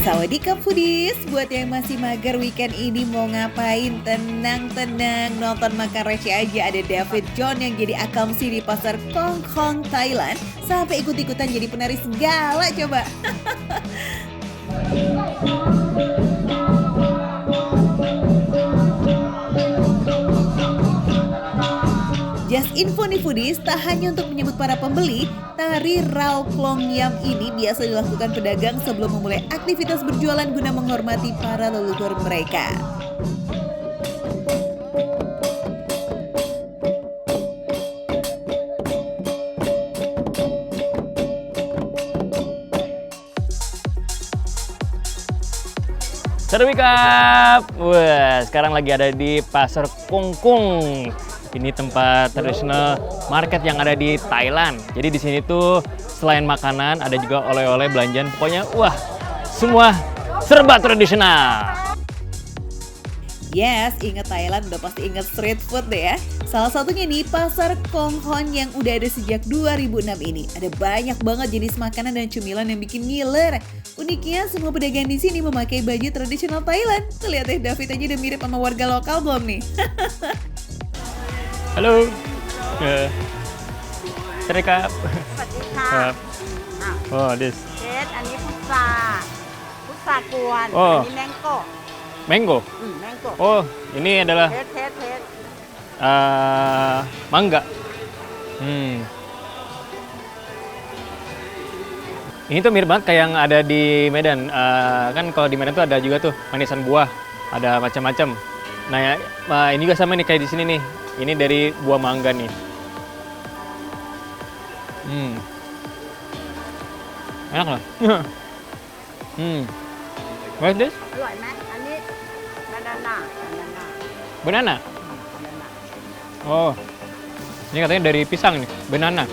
Sawadee Foodies, buat yang masih mager weekend ini mau ngapain? Tenang-tenang, nonton makan receh aja. Ada David John yang jadi akamsi di pasar Kong Kong, Thailand. Sampai ikut-ikutan jadi penari segala coba. Just info nih foodies, tak hanya untuk menyebut para pembeli, tari Rao Klong Yam ini biasa dilakukan pedagang sebelum memulai aktivitas berjualan guna menghormati para leluhur mereka. Sawadee Kap. Wah, sekarang lagi ada di Pasar Kungkung. Ini tempat tradisional market yang ada di Thailand. Jadi di sini tuh selain makanan ada juga oleh-oleh belanjaan. Pokoknya wah, semua serba tradisional. Yes, ingat Thailand udah pasti ingat street food deh ya. Salah satunya nih Pasar Kong Hon yang udah ada sejak 2006 ini. Ada banyak banget jenis makanan dan cemilan yang bikin ngiler. Uniknya semua pedagang di sini memakai baju tradisional Thailand. Lihat deh, David aja udah mirip sama warga lokal belum nih? Halo. Sawadee Kap. สวัสดีค่ะ ครับ อ่ะ Oh, this เทสอันนี้พุทรากวน อ๋ออั นี้แมงโก้ mango. แมงโก้ Oh, ini adalah เทส mangga. Ini tuh mirip banget kayak yang ada di Medan. Kan kalau di Medan tuh ada juga tuh manisan buah, ada macam-macam. Nah, ini juga sama nih kayak di sini nih. Ini dari buah mangga nih. Enak lah. What's this? อร่อยไหมอันนี้บานาน่า Banana. Oh, ini katanya dari pisang nih, banana.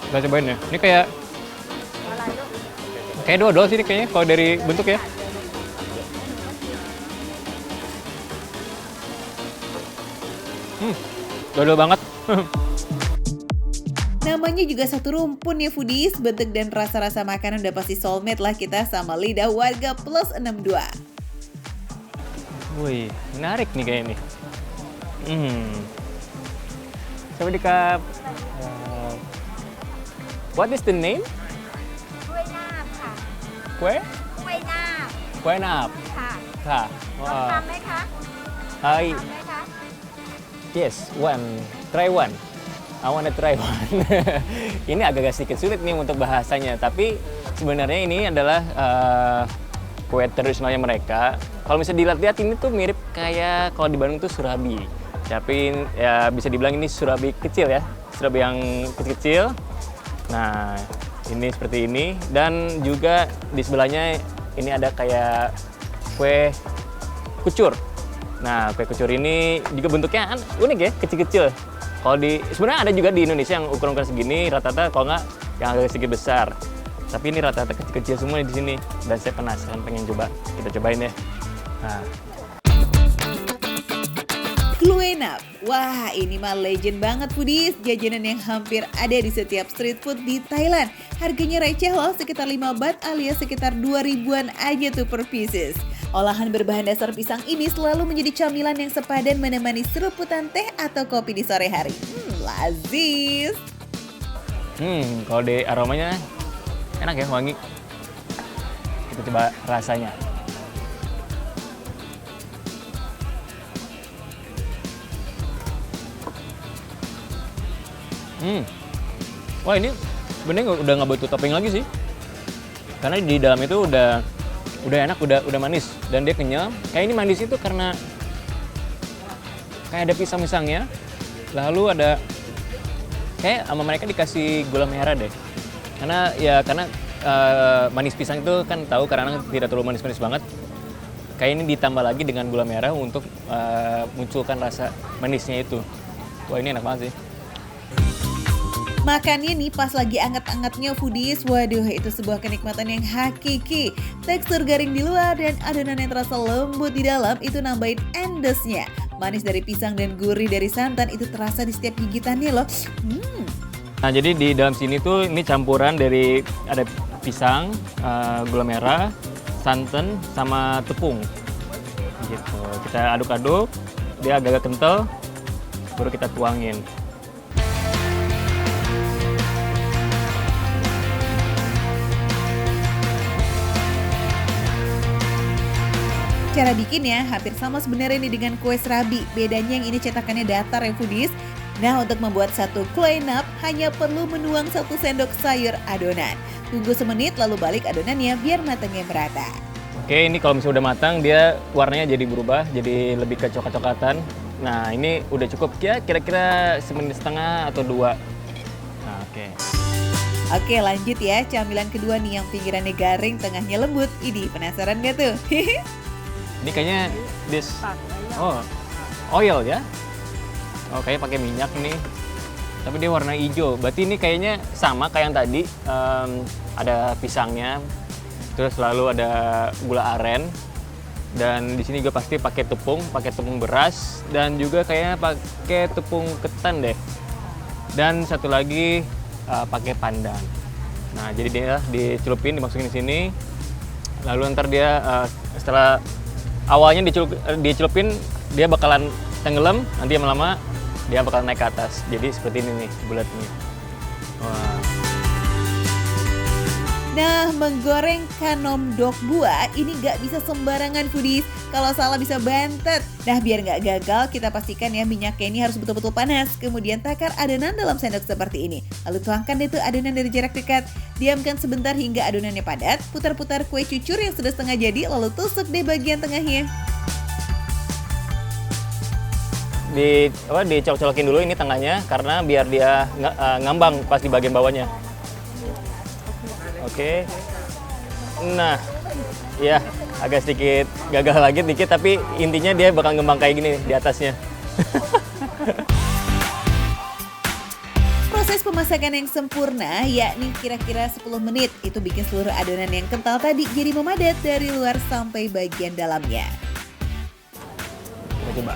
Kita cobain ya. Ini kayak อะไรลูก kayak dodol sih ini kayaknya kalau dari bentuk ya. Dodol banget. Namanya juga satu rumpun ya foodies, bentuk dan rasa-rasa makanan udah pasti soulmate lah kita sama lidah warga plus 62. Wih, menarik nih kayaknya nih. Sawadee Kap. What is the name? กล้วยนาบค่ะ Kue? กล้วยนาบ Kue nap. ค่ะ Kak. ลองทำไหมคะ Hai. ทำไหมคะ Yes, one. Try one. I wanna try one. Ini agak sedikit sulit nih untuk bahasanya, tapi sebenarnya ini adalah kue tradisionalnya mereka. Kalau misalnya dilihat-lihat ini tuh mirip kayak kalau di Bandung tuh surabi. Tapi ya bisa dibilang ini surabi kecil ya, surabi yang kecil-kecil. Nah, ini seperti ini dan juga di sebelahnya ini ada kayak kue kucur. Nah, kue kucur ini juga bentuknya unik ya, kecil-kecil. Kalau sebenarnya ada juga di Indonesia yang ukuran segini, rata-rata kalau nggak yang agak sedikit besar. Tapi ini rata-rata kecil-kecil semua di sini. Dan saya penasaran pengen coba. Kita cobain ya. Nah, Klue Nap. Wah, ini mah legend banget foodies. Jajanan yang hampir ada di setiap street food di Thailand. Harganya receh loh, sekitar 5 baht alias sekitar 2 ribuan aja tuh per pieces. Olahan berbahan dasar pisang ini selalu menjadi camilan yang sepadan menemani seruputan teh atau kopi di sore hari. Lazis. kalau di aromanya enak ya, wangi. Kita coba rasanya. Wah, ini sebenarnya udah nggak butuh topping lagi sih. Karena di dalam itu udah enak, udah manis dan dia kenyal. Kayak ini manis itu karena kayak ada pisang-pisangnya. Lalu ada kayak sama mereka dikasih gula merah deh. Karena manis pisang itu kan tahu karena tidak terlalu manis-manis banget. Kayak ini ditambah lagi dengan gula merah untuk munculkan rasa manisnya itu. Wah, ini enak banget sih. Makannya nih pas lagi anget-angetnya foodies, waduh itu sebuah kenikmatan yang hakiki. Tekstur garing di luar dan adonan yang terasa lembut di dalam itu nambahin endesnya. Manis dari pisang dan gurih dari santan itu terasa di setiap gigitannya loh. Nah, jadi di dalam sini tuh ini campuran dari ada pisang, gula merah, santan, sama tepung. Gitu. Kita aduk-aduk, dia agak-agak kental, baru kita tuangin. Cara bikinnya hampir sama sebenarnya nih dengan kue serabi. Bedanya yang ini cetakannya datar ya foodies. Nah, untuk membuat satu kue nap hanya perlu menuang 1 sendok sayur adonan. Tunggu semenit lalu balik adonannya biar matangnya merata. Oke, ini kalau misalnya udah matang, dia warnanya jadi berubah, jadi lebih ke coklat-coklatan. Nah, ini udah cukup ya, kira-kira semenit setengah atau 2. Nah, oke. Oke, lanjut ya. Camilan kedua nih yang pinggirannya garing, tengahnya lembut. Ini penasaran gak tuh? Ini kayaknya oil ya. Oh, kayaknya pakai minyak nih. Tapi dia warna hijau. Berarti ini kayaknya sama kayak yang tadi. Ada pisangnya. Terus lalu ada gula aren. Dan di sini juga pasti pakai tepung beras dan juga kayaknya pakai tepung ketan deh. Dan satu lagi pakai pandan. Nah, jadi dia dicelupin, dimasukin di sini. Lalu ntar dia setelah awalnya dicelupin, dia bakalan tenggelam, nanti lama-lama dia bakal naik ke atas. Jadi seperti ini nih bulatnya. Wah. Nah, menggoreng kanom dok buah ini gak bisa sembarangan foodies. Kalau salah bisa bantet. Nah, biar gak gagal, kita pastikan ya minyaknya ini harus betul-betul panas. Kemudian takar adonan dalam sendok seperti ini. Lalu tuangkan deh tuh adonan dari jarak dekat. Diamkan sebentar hingga adonannya padat. Putar-putar kue cucur yang sudah setengah jadi, lalu tusuk deh bagian tengahnya. Dicolok-colokin dulu ini tengahnya karena biar dia ngambang pas di bagian bawahnya. Oke. Nah, ya agak sedikit gagal lagi dikit, tapi intinya dia bakal ngembang kayak gini di atasnya. Proses pemasakan yang sempurna yakni kira-kira 10 menit. Itu bikin seluruh adonan yang kental tadi jadi memadat dari luar sampai bagian dalamnya. Kita coba.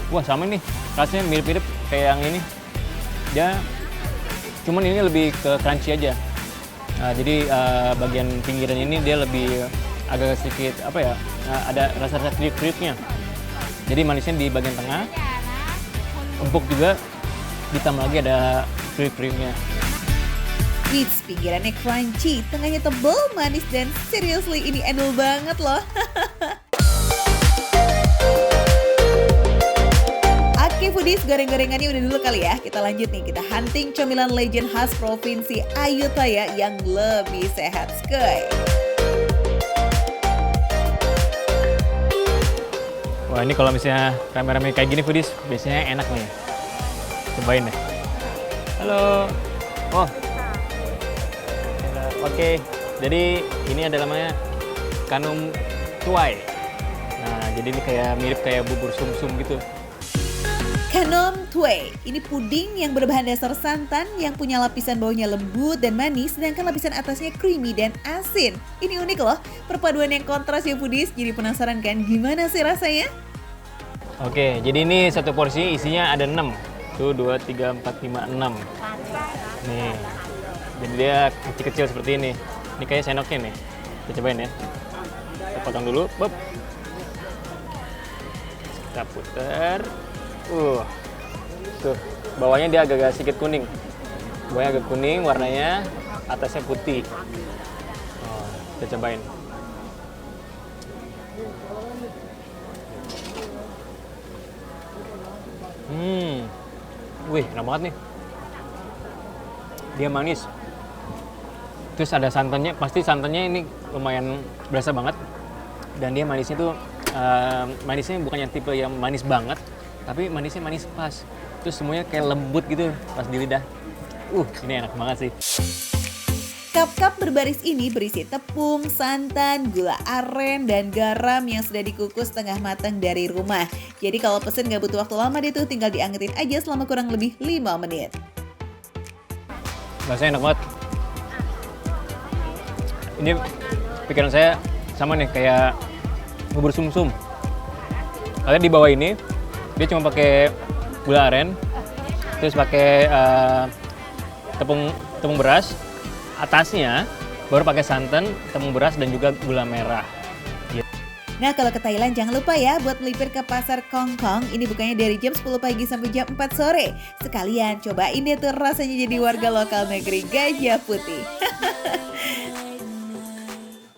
Wah, sama nih, rasanya mirip-mirip kayak yang ini. Cuman ini lebih ke crunchy aja. Jadi bagian pinggiran ini dia lebih agak sedikit ada rasa-rasa kriuk-kriuknya. Jadi manisnya di bagian tengah, empuk juga, ditambah lagi ada kriuk-kriuknya. Wits, pinggirannya crunchy, tengahnya tebal, manis, dan seriously ini endul banget loh. Oke foodies, goreng-gorengannya udah dulu kali ya. Kita lanjut nih, kita hunting camilan legend khas Provinsi Ayutthaya yang lebih sehat skuy. Wah, ini kalau misalnya rame-rame kayak gini foodies, biasanya enak nih. Cobain deh. Halo. Oh. Oke. Jadi ini ada namanya kanum tuai. Nah, jadi ini mirip kayak bubur sumsum gitu. Kanom tue, ini puding yang berbahan dasar santan yang punya lapisan bawahnya lembut dan manis, sedangkan lapisan atasnya creamy dan asin. Ini unik loh, perpaduan yang kontras ya foodies. Jadi penasaran kan gimana sih rasanya? Oke, jadi ini satu porsi isinya ada 6. Tuh 2, 3, 4, 5, 6. Nih, jadi dia kecil-kecil seperti ini. Ini kayak sendoknya nih. Kita cobain ya. Kita potong dulu, bop. Kita putar. Tuh, bawahnya dia agak sedikit kuning. Bawahnya agak kuning warnanya, atasnya putih. Oh, kita cobain. Wih, enak banget nih. Dia manis. Terus ada santannya, pasti santannya ini lumayan berasa banget. Dan dia manisnya tuh, manisnya bukan yang tipe yang manis banget, tapi manisnya manis pas. Terus semuanya kayak lembut gitu pas di lidah. Ini enak banget sih. Cup-cup berbaris ini berisi tepung, santan, gula aren, dan garam yang sudah dikukus setengah matang dari rumah. Jadi kalau pesen nggak butuh waktu lama deh tuh, tinggal diangetin aja selama kurang lebih 5 menit. Rasanya enak banget. Ini pikiran saya sama nih kayak bubur sumsum. Kalian di bawah ini dia cuma pakai gula aren, terus pakai tepung beras, atasnya baru pakai santan, tepung beras dan juga gula merah. Nah, kalau ke Thailand jangan lupa ya buat melipir ke pasar Kongkong. Ini bukanya dari jam 10 pagi sampai jam 4 sore. Sekalian cobain deh tuh rasanya jadi warga lokal negeri Gajah Putih.